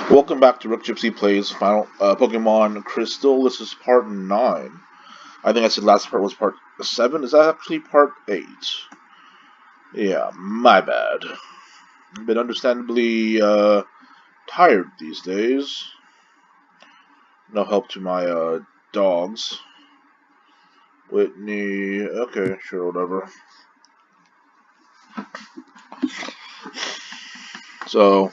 Welcome back to RookGypsy Plays Final Pokemon Crystal. This is part 9. I think I said last part was part 7. Is that actually part 8? Yeah, my bad. I've been understandably tired these days. No help to my dogs. Whitney, okay, sure, whatever. So,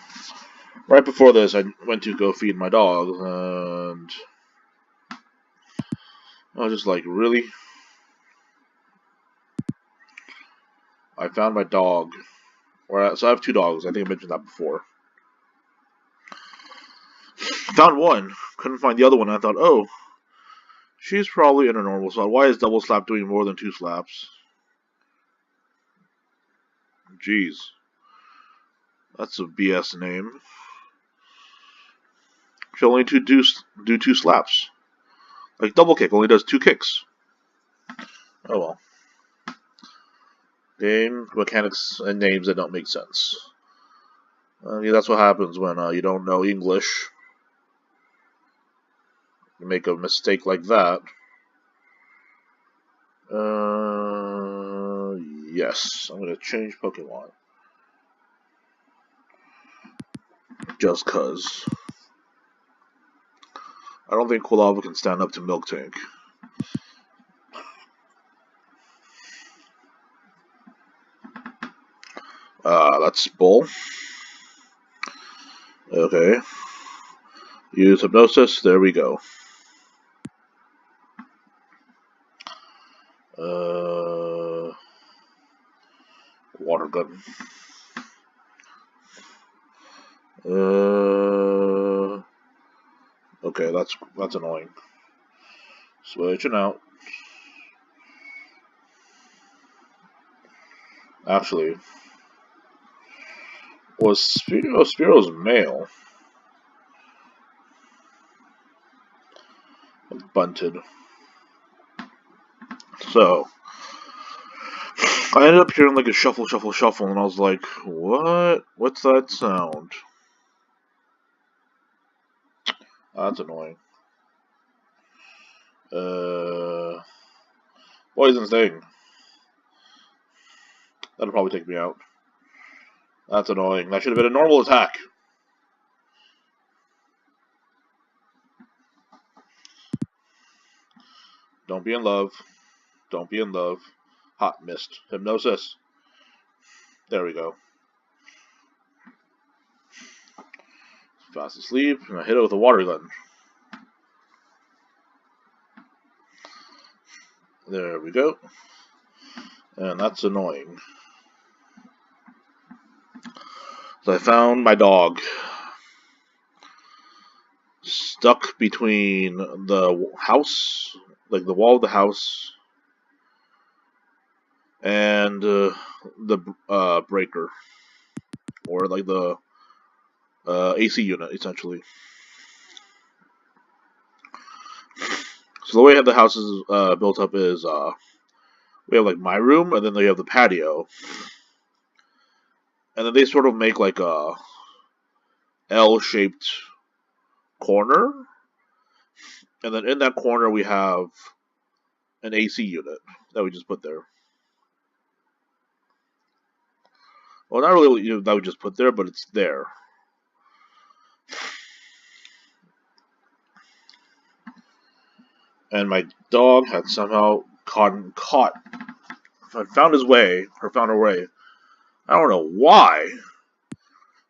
right before this, I went to go feed my dog, and I was just like, really? I found my dog. So I have 2 dogs. I think I mentioned that before. Found one. Couldn't find the other one. I thought, oh, she's probably in a normal slot. Why is Double Slap doing more than 2 slaps? Jeez. That's a BS name. She only do 2 slaps. Like Double Kick only does 2 kicks. Oh well. Game mechanics and names that don't make sense. Yeah, that's what happens when you don't know English. You make a mistake like that. Yes. I'm going to change Pokemon. Just cuz. I don't think Quilava can stand up to Milk Tank. That's bull. Okay. Use Hypnosis. There we go. Water gun. Okay, that's annoying. Switching out. Actually, was Spiro's male? Bunted. So, I ended up hearing like a shuffle, shuffle, shuffle, and I was like, what? What's that sound? That's annoying. Poison Sting. That'll probably take me out. That's annoying. That should have been a normal attack. Don't be in love. Don't be in love. Hot mist. Hypnosis. There we go. Fast asleep, and I hit it with a water gun. There we go. And that's annoying. So I found my dog stuck between the house, like the wall of the house, and the breaker, or like the AC unit, essentially. So the way the house is built up is we have like my room, and then they have the patio, and then they sort of make like a L-shaped corner, and then in that corner we have an AC unit that we just put there. Well, not really that we just put there, but it's there. And my dog had somehow found his way, or found her way. I don't know why.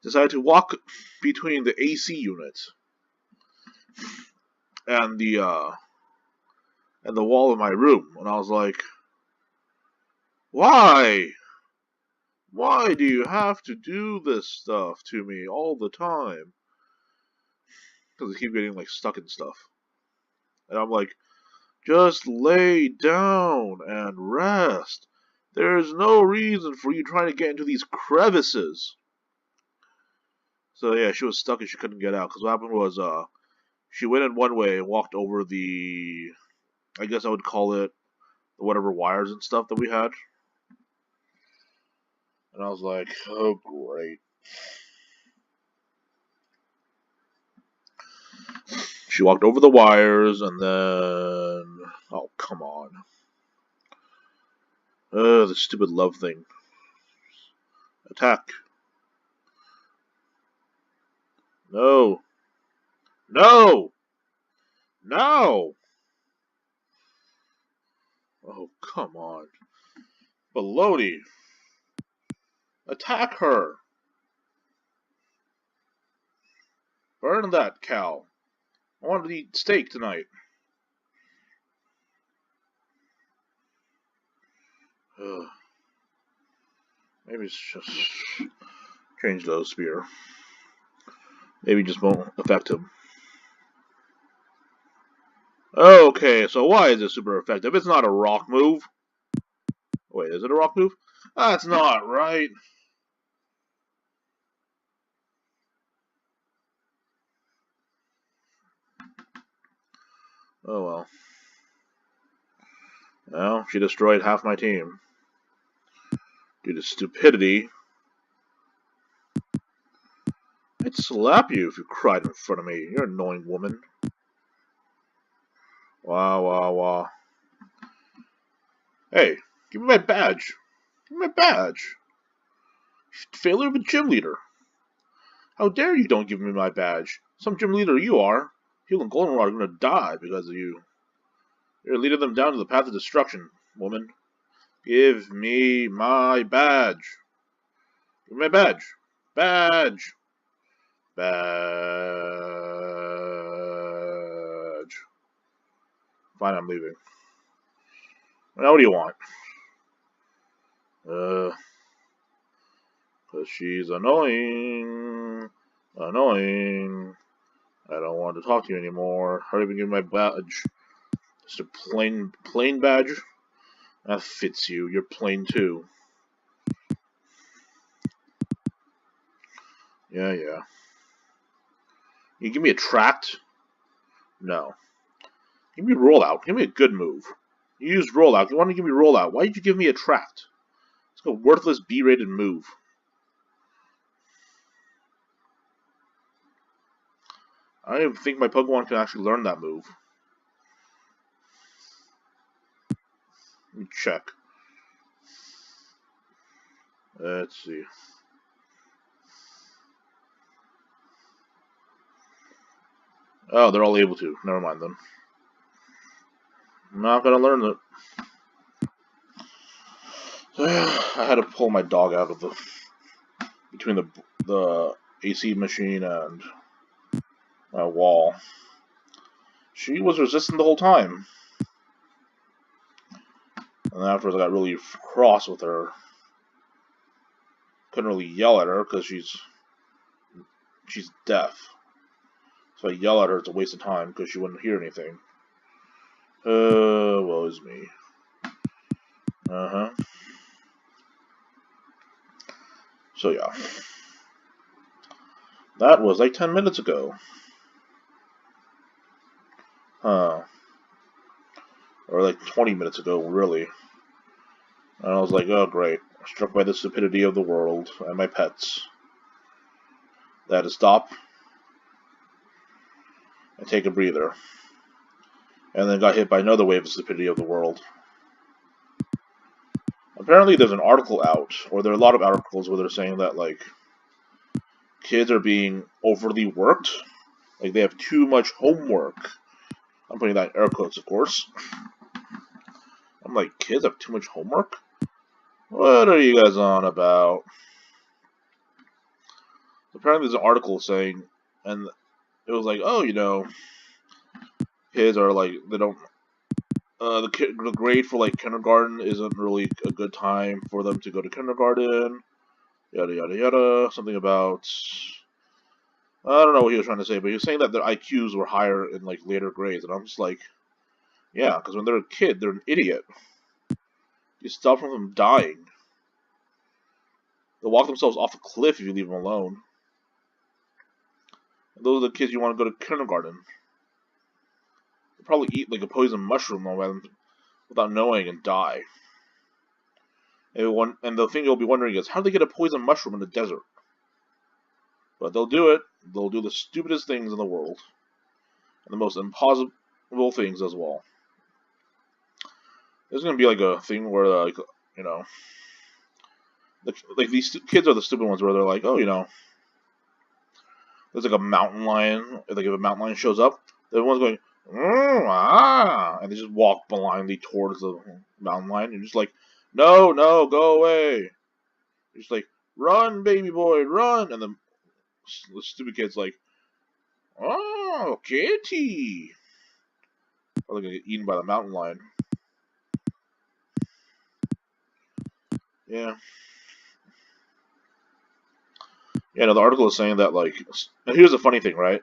Decided to walk between the AC unit and the wall of my room, and I was like, why? Why do you have to do this stuff to me all the time? Because I keep getting like stuck in stuff, and I'm like, just lay down and rest. There's no reason for you trying to get into these crevices. So yeah, she was stuck and she couldn't get out. Because what happened was, she went in one way and walked over I guess I would call it, whatever wires and stuff that we had. And I was like, oh great. She walked over the wires, and then... Oh, come on. The stupid love thing. Attack. No. No! No! Oh, come on. Baloney. Attack her. Burn that cow. I wanted to eat steak tonight. Ugh. Maybe it's just change the spear. Maybe it just won't affect him. Okay, so why is it super effective? It's not a rock move. Wait, is it a rock move? That's not right. Oh well. Well, she destroyed half my team. Due to stupidity. I'd slap you if you cried in front of me. You're an annoying woman. Wow, wow, wow. Hey, give me my badge. Give me my badge. Failure of a gym leader. How dare you don't give me my badge? Some gym leader you are. People in Goldenrod are going to die because of you. You're leading them down to the path of destruction, woman. Give me my badge. Give me my badge. Badge. Badge. Fine, I'm leaving. Now what do you want? Cause she's annoying. Annoying. I don't want to talk to you anymore. Hurry up and give me my badge. Just a plain badge? That fits you. You're plain too. Yeah, yeah. You give me a tract? No. Give me rollout. Give me a good move. You used rollout. You want to give me rollout. Why did you give me a tract? It's a worthless B-rated move. I don't even think my Pokemon can actually learn that move. Let me check. Let's see. Oh, they're all able to. Never mind then. I'm not gonna learn it. I had to pull my dog out of the between the AC machine and my wall. She was resistant the whole time. And afterwards I got really cross with her. Couldn't really yell at her because she's deaf. So I yell at her, it's a waste of time because she wouldn't hear anything. Woe is me. Uh-huh. So yeah. That was like 10 minutes ago. Huh. Or like 20 minutes ago, really. And I was like, oh great. Struck by the stupidity of the world and my pets. I had to stop and take a breather. And then got hit by another wave of stupidity of the world. Apparently there's an article out, or there are a lot of articles where they're saying that, like, kids are being overly worked. Like, they have too much homework. I'm putting that in air quotes, of course. I'm like, kids have too much homework? What are you guys on about? Apparently there's an article saying, and it was like, oh, you know, kids are like, they don't, the grade for like kindergarten isn't really a good time for them to go to kindergarten, yada yada yada, something about, I don't know what he was trying to say, but he was saying that their IQs were higher in like later grades, and I'm just like, yeah, because when they're a kid, they're an idiot. You stop them from dying. They'll walk themselves off a cliff if you leave them alone. And those are the kids you want to go to kindergarten. They'll probably eat like a poison mushroom without knowing and die. And the thing you'll be wondering is, how do they get a poison mushroom in the desert? But they'll do it. They'll do the stupidest things in the world. and the most impossible things as well. There's gonna be like a thing where like you know, like these kids are the stupid ones where they're like, oh, there's like a mountain lion. Like if a mountain lion shows up, everyone's going, and they just walk blindly towards the mountain lion. You're just like, no, no, go away. You're just like, run, baby boy, run. And the stupid kid's like, oh, kitty. Or they're gonna get eaten by the mountain lion. Yeah. Yeah, no, the article is saying that, like, and here's the funny thing, right?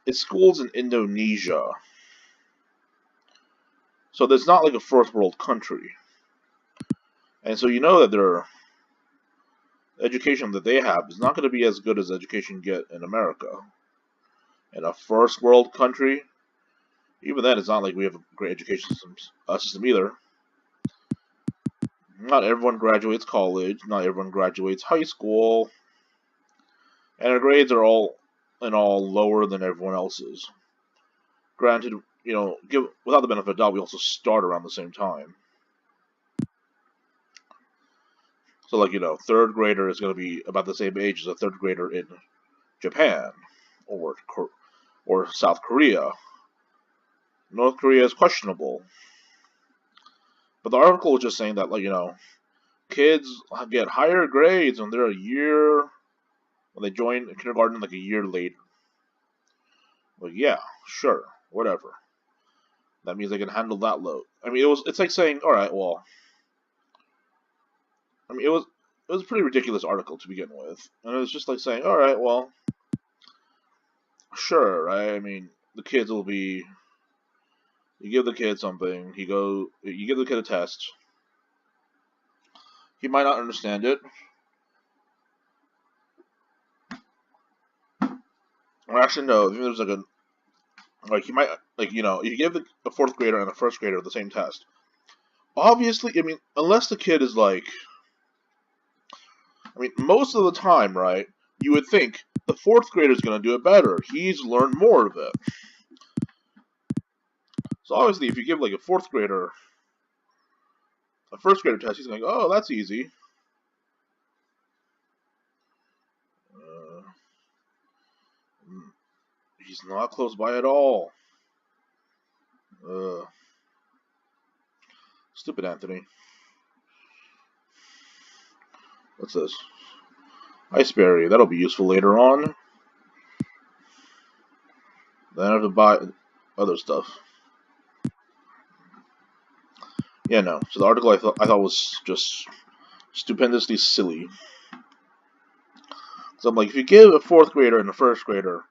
It's schools in Indonesia. So there's not like a first world country. And so you know that their education that they have is not going to be as good as education you get in America. In a first world country, even then, it's not like we have a great education system either. Not everyone graduates college. Not everyone graduates high school. And our grades are all in all lower than everyone else's. Granted, without the benefit of the doubt, we also start around the same time. So, like, third grader is going to be about the same age as a third grader in Japan or South Korea. North Korea is questionable. But the article was just saying that, like, kids get higher grades when they join kindergarten like a year later. Like, yeah, sure, whatever. That means they can handle that load. I mean, it's like saying, all right, well, I mean, it was a pretty ridiculous article to begin with, and it was just like saying, all right, well, sure, right? I mean, the kids will be. You give the kid something. You give the kid a test. He might not understand it. Or actually, no. There's he might if you give a fourth grader and a first grader the same test. Obviously, I mean, unless the kid is like, I mean, most of the time, right? You would think the fourth grader is going to do it better. He's learned more of it. So obviously, if you give like a fourth grader a first grader test, he's going, oh, that's easy. He's not close by at all. Stupid Anthony. What's this? Iceberry. That'll be useful later on. Then I have to buy other stuff. Yeah, no. So the article I thought was just stupendously silly. So I'm like, if you give a fourth grader and a first grader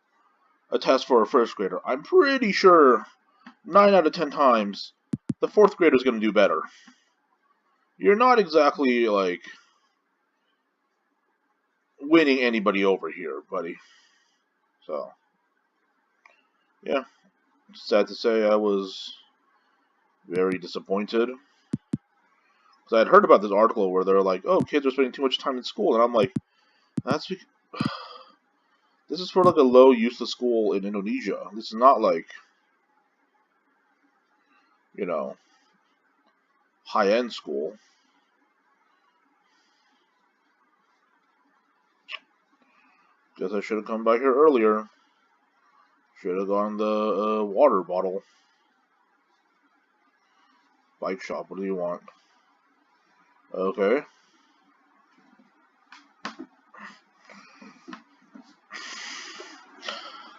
a test for a first grader, I'm pretty sure 9 out of 10 times the fourth grader is going to do better. You're not exactly like winning anybody over here, buddy. So, yeah. Sad to say, I was very disappointed. Because I had heard about this article where they're like, oh, kids are spending too much time in school. And I'm like, that's because this is for like a low useless school in Indonesia. This is not like, high-end school. Guess I should have come by here earlier. Should have gone the water bottle. Bike shop, what do you want? Okay.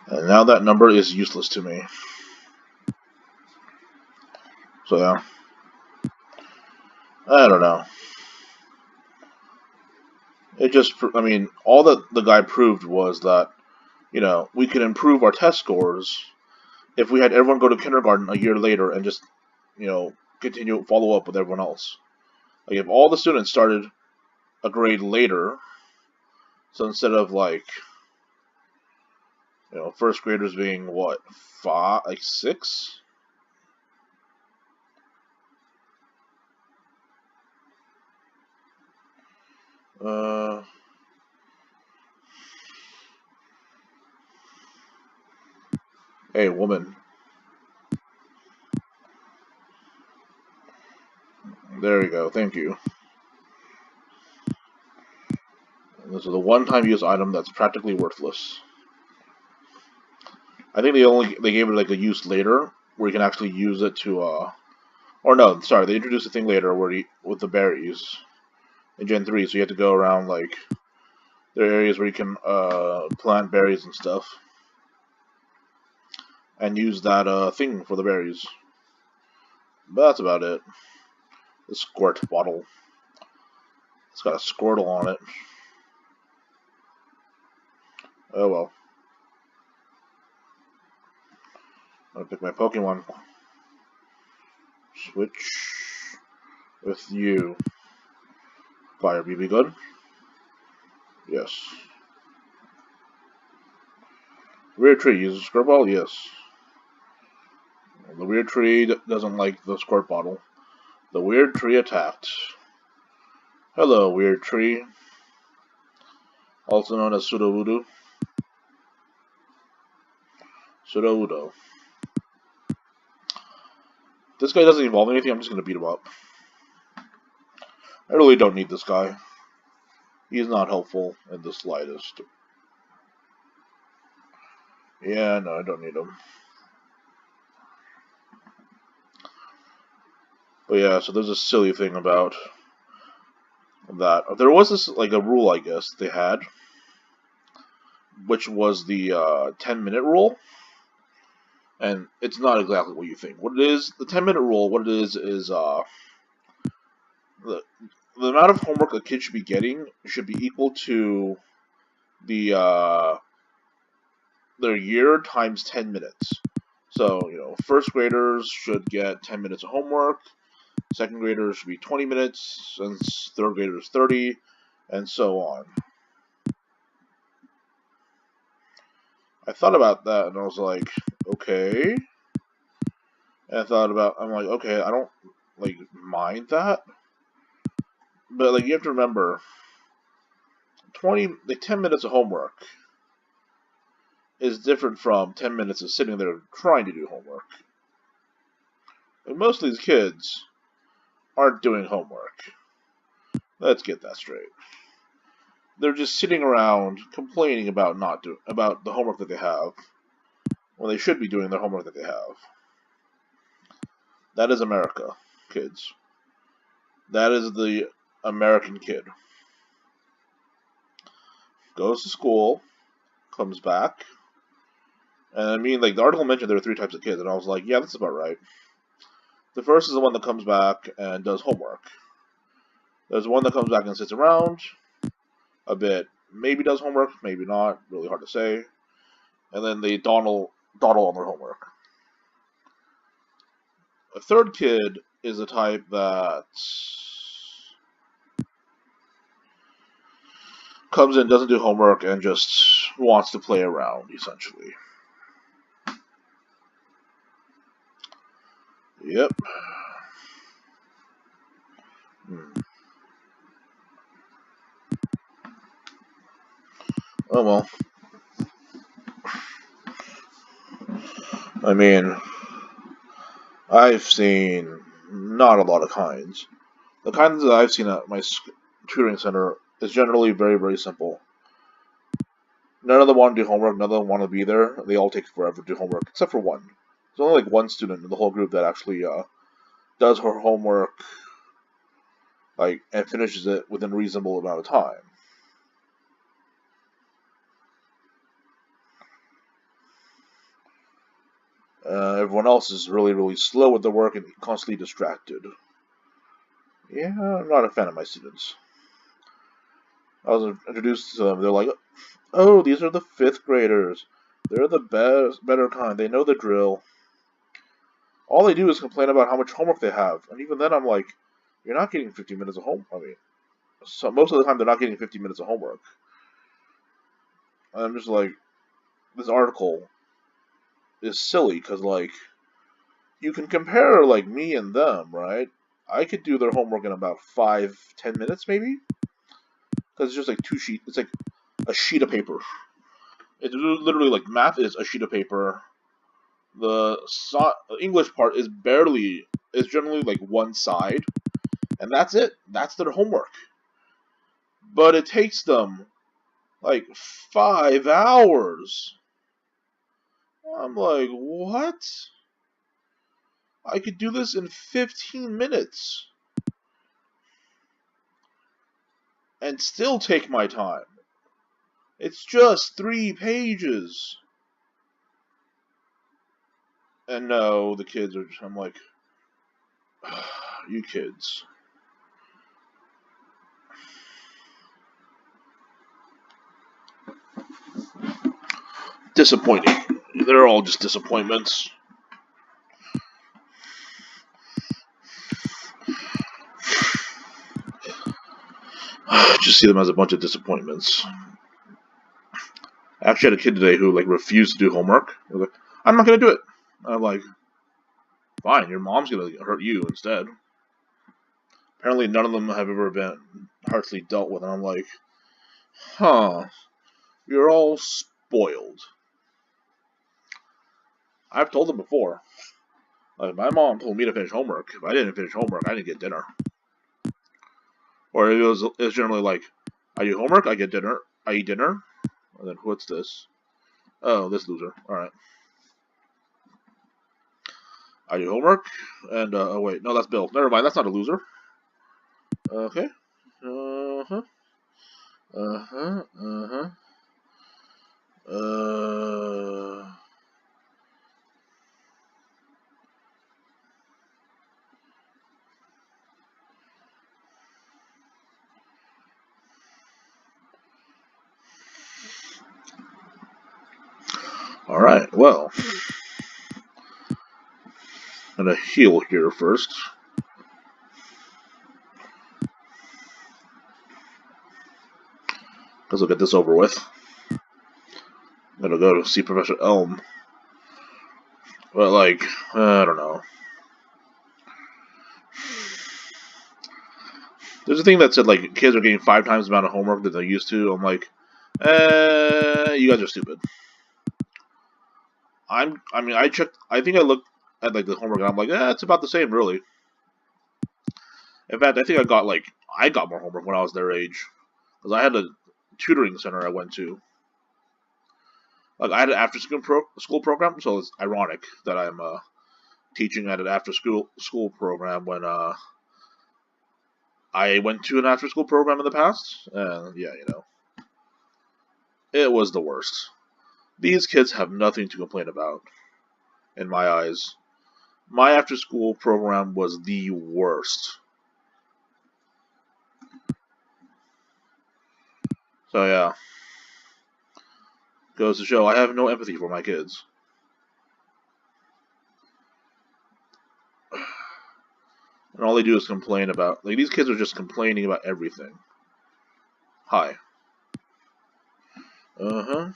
And now that number is useless to me. So yeah. I don't know. It just, I mean, all that the guy proved was that, we could improve our test scores if we had everyone go to kindergarten a year later and just, continue follow up with everyone else. Like if all the students started a grade later, so instead of like, first graders being what, 5, like 6? Hey, woman. There you go. Thank you. This is a one-time use item that's practically worthless. I think they gave it like a use later where you can actually use it to or no, sorry, they introduced a thing later where with the berries in Gen 3, so you have to go around like there are areas where you can plant berries and stuff and use that thing for the berries. But that's about it. The squirt bottle. It's got a squirtle on it. Oh well. I'm gonna pick my Pokemon. Switch with you. Fire BB good? Yes. Weird tree uses squirt bottle? Yes. The weird tree doesn't like the squirt bottle. The weird tree attacked. Hello, weird tree. Also known as Sudowoodo. Sudowoodo. This guy doesn't evolve anything, I'm just gonna beat him up. I really don't need this guy. He's not helpful in the slightest. Yeah, no, I don't need him. But yeah, so there's a silly thing about that. There was this, like, a rule, I guess, they had, which was the 10-minute rule. And it's not exactly what you think. What it is, the 10-minute rule, what it is the amount of homework a kid should be getting should be equal to the their year times 10 minutes. So, you know, first graders should get 10 minutes of homework, second graders should be 20 minutes, and third graders 30, and so on. I thought about that and I was like, okay. And I'm like, okay, I don't, like, mind that. But, like, you have to remember, 10 minutes of homework is different from 10 minutes of sitting there trying to do homework. And most of these kids aren't doing homework. Let's get that straight. They're just sitting around complaining about about the homework that they have when they should be doing their homework that they have. That is America, kids. That is the American kid. Goes to school, comes back, and I mean, like, the article mentioned there are 3 types of kids, and I was like, yeah, that's about right. The first is the one that comes back and does homework. There's one that comes back and sits around a bit, maybe does homework, maybe not, really hard to say. And then they dawdle on their homework. A third kid is the type that comes in, doesn't do homework, and just wants to play around, essentially. Yep. Oh well. I mean, I've seen not a lot of kinds. The kinds that I've seen at my tutoring center is generally very, very simple. None of them want to do homework, none of them want to be there. They all take forever to do homework, except for one. There's only like one student in the whole group that actually does her homework, like, and finishes it within a reasonable amount of time. Everyone else is really, really slow with their work and constantly distracted. Yeah, I'm not a fan of my students. I was introduced to them. They're like, oh, these are the 5th graders. They're the better kind. They know the drill. All they do is complain about how much homework they have. And even then, I'm like, you're not getting 50 minutes of homework. I mean, so most of the time, they're not getting 50 minutes of homework. And I'm just like, this article is silly because, like, you can compare, like, me and them, right? I could do their homework in about 5-10 minutes, maybe? Because it's just like it's like a sheet of paper. It's literally like math is a sheet of paper the English part is generally like one side, and that's it. That's their homework. But it takes them like 5 hours. I'm like, what? I could do this in 15 minutes and still take my time. It's just 3 pages. And no, the kids are I'm like, you kids. Disappointing. They're all just disappointments. Just see them as a bunch of disappointments. I actually had a kid today who like refused to do homework. He was like, I'm not gonna do it. And I'm like, fine, your mom's gonna hurt you instead. Apparently none of them have ever been harshly dealt with, and I'm like, huh, you're all spoiled. I've told them before. Like, my mom told me to finish homework. If I didn't finish homework, I didn't get dinner. Or it was generally like, I do homework, I get dinner, I eat dinner, and then what's this? Oh, this loser. Alright. I do homework, and, oh wait, no, that's Bill. Never mind, that's not a loser. Okay. Uh-huh. Uh-huh. Uh-huh. Alright, well. I'm gonna heal here first. Because we'll get this over with. I'm gonna go to see Professor Elm. But, like, I don't know. There's a thing that said, like, kids are getting 5 times the amount of homework that they used to. I'm like, you guys are stupid. I think I looked at, like, the homework and I'm like, it's about the same, really. In fact, I think I got more homework when I was their age. Because I had a tutoring center I went to. Like, I had an after-school program, so it's ironic that I'm, teaching at an after-school program when, I went to an after-school program in the past, and, yeah, you know. It was the worst. These kids have nothing to complain about, in my eyes. My after-school program was the worst. So, yeah. Goes to show I have no empathy for my kids. And all they do is complain about... Like, these kids are just complaining about everything. Hi. Uh-huh.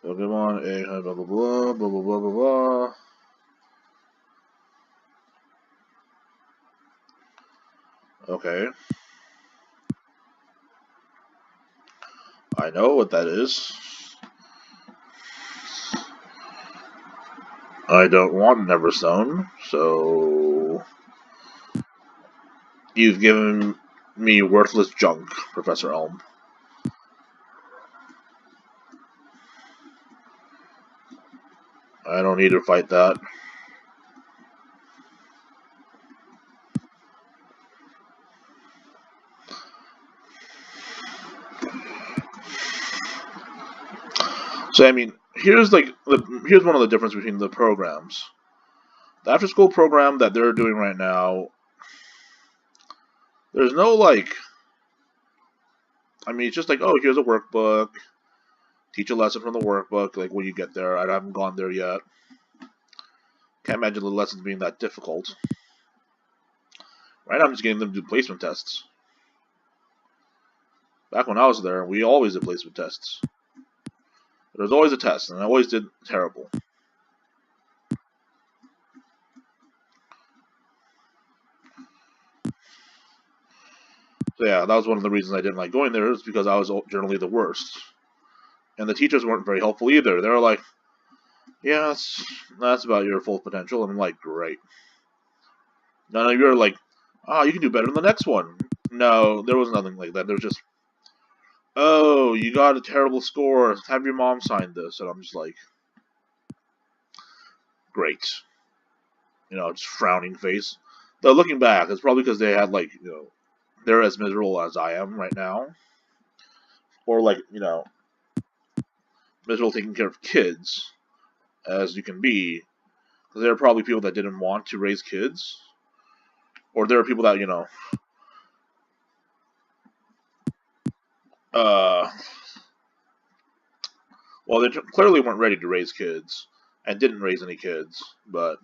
Pokemon, blah, blah, blah, blah, blah, blah, blah, blah. Okay. I know what that is. I don't want Neverstone, so... You've given me worthless junk, Professor Elm. I don't need to fight that. So, I mean, here's one of the difference between the programs. The after-school program that they're doing right now, there's no, like... I mean, it's just like, oh, here's a workbook. Teach a lesson from the workbook, like, when you get there. I haven't gone there yet. Can't imagine the lessons being that difficult. Right now, I'm just getting them to do placement tests. Back when I was there, we always did placement tests. There was always a test, and I always did terrible. So yeah, that was one of the reasons I didn't like going there, is because I was generally the worst. And the teachers weren't very helpful either. They were like, Yeah, that's about your full potential. And I'm like, great. None of you are like, ah, you can do better than the next one. No, there was nothing like that. There was just, oh, you got a terrible score. Have your mom sign this. And I'm just like, great. Just frowning face. Though looking back, it's probably because they had like, they're as miserable as I am right now, or like, miserable taking care of kids as you can be. Because there are probably people that didn't want to raise kids, or there are people that uh, well, they clearly weren't ready to raise kids and didn't raise any kids, but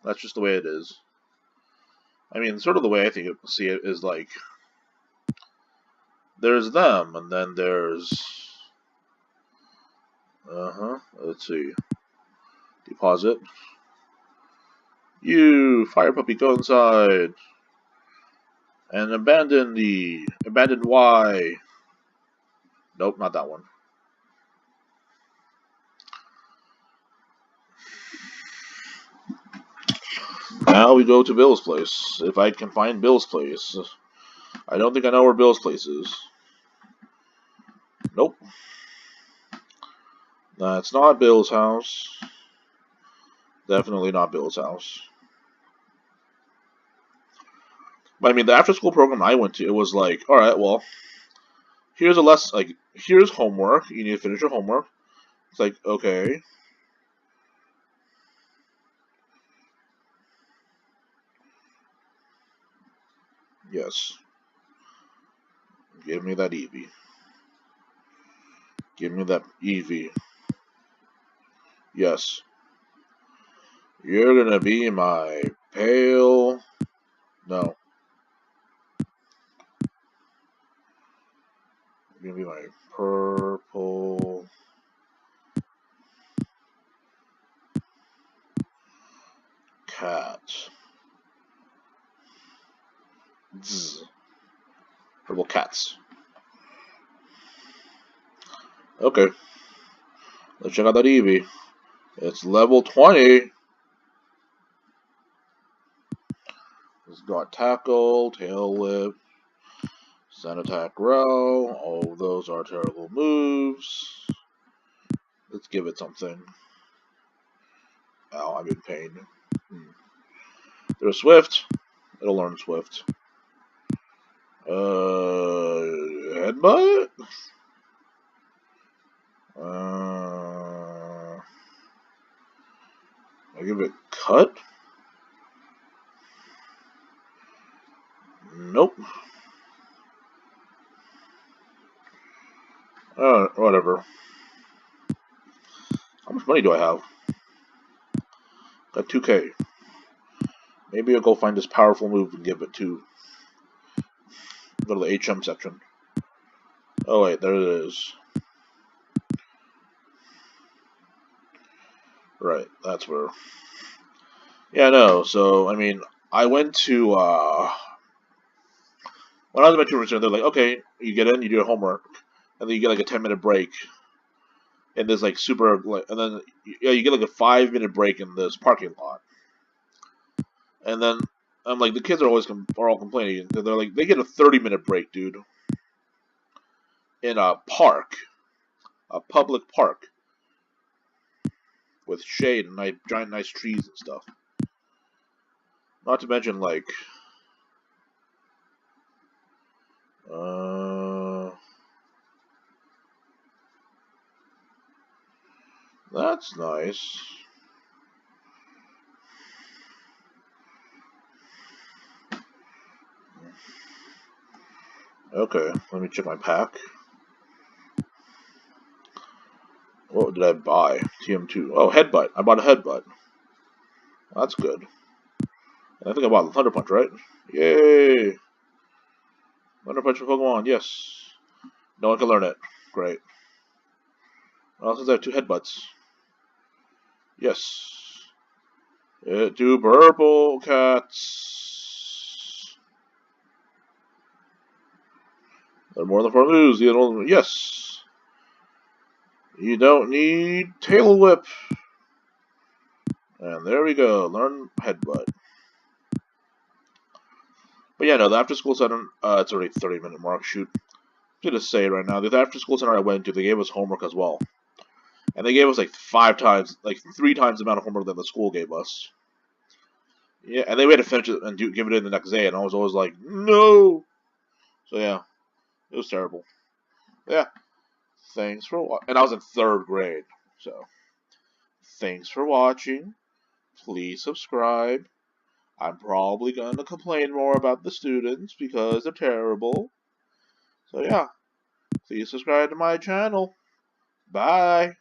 that's just the way it is. I mean, sort of the way I see it is like there's them, and then there's let's see, deposit. You fire puppy, go inside and abandon Y. Nope, not that one. Now we go to Bill's place. If I can find Bill's place. I don't think I know where Bill's place is. Nope. That's not Bill's house. Definitely not Bill's house. But I mean, the after-school program I went to, it was like, all right, well, here's a lesson. Like, here's homework. You need to finish your homework. It's like, okay. Yes. Give me that Eevee. Give me that Eevee. Yes. You're gonna be my pale. No. You're gonna be my purple cat. Zzz. Purple cats. Okay. Let's check out that Eevee. It's level 20. It's got tackle, tail whip, sun attack, growl. All those are terrible moves. Let's give it something. Ow, I'm in pain. There's Swift. It'll learn Swift. Headbutt? I give it cut? Nope. Whatever. How much money do I have? Got 2K. Maybe I'll go find this powerful move and give it to. Go to the HM section. Oh wait, there it is. Right, that's where. Yeah, no. So I mean, I went to when I was at my tutor, they're like, okay, you get in, you do your homework, and then you get like a 10-minute break in this like super, like, and then you get like a 5-minute break in this parking lot, and then I'm like, the kids are all complaining because they're like, they get a 30-minute break, dude, in a park, a public park with shade and giant nice trees and stuff. Not to mention like, that's nice. Okay, let me check my pack. What did I buy? TM2. Oh, headbutt. I bought a headbutt. That's good. And I think I bought the Thunder Punch, right? Yay! Thunder Punch for Pokemon, yes. No one can learn it. Great. Well, since I have 2 headbutts. Yes. Two purple cats. They're more than 4 moves. The other one, yes. You don't need tail whip. And there we go. Learn headbutt. But yeah, no, the after school center, it's already 30-minute mark. Shoot. I'm going to say right now, the after school center I went to, they gave us homework as well. And they gave us like 3 times the amount of homework that the school gave us. Yeah, and they had to finish it and give it in the next day, and I was always like, no! So yeah, it was terrible. Yeah, thanks for watching. And I was in 3rd grade, so thanks for watching. Please subscribe. I'm probably going to complain more about the students because they're terrible. So yeah, please subscribe to my channel. Bye.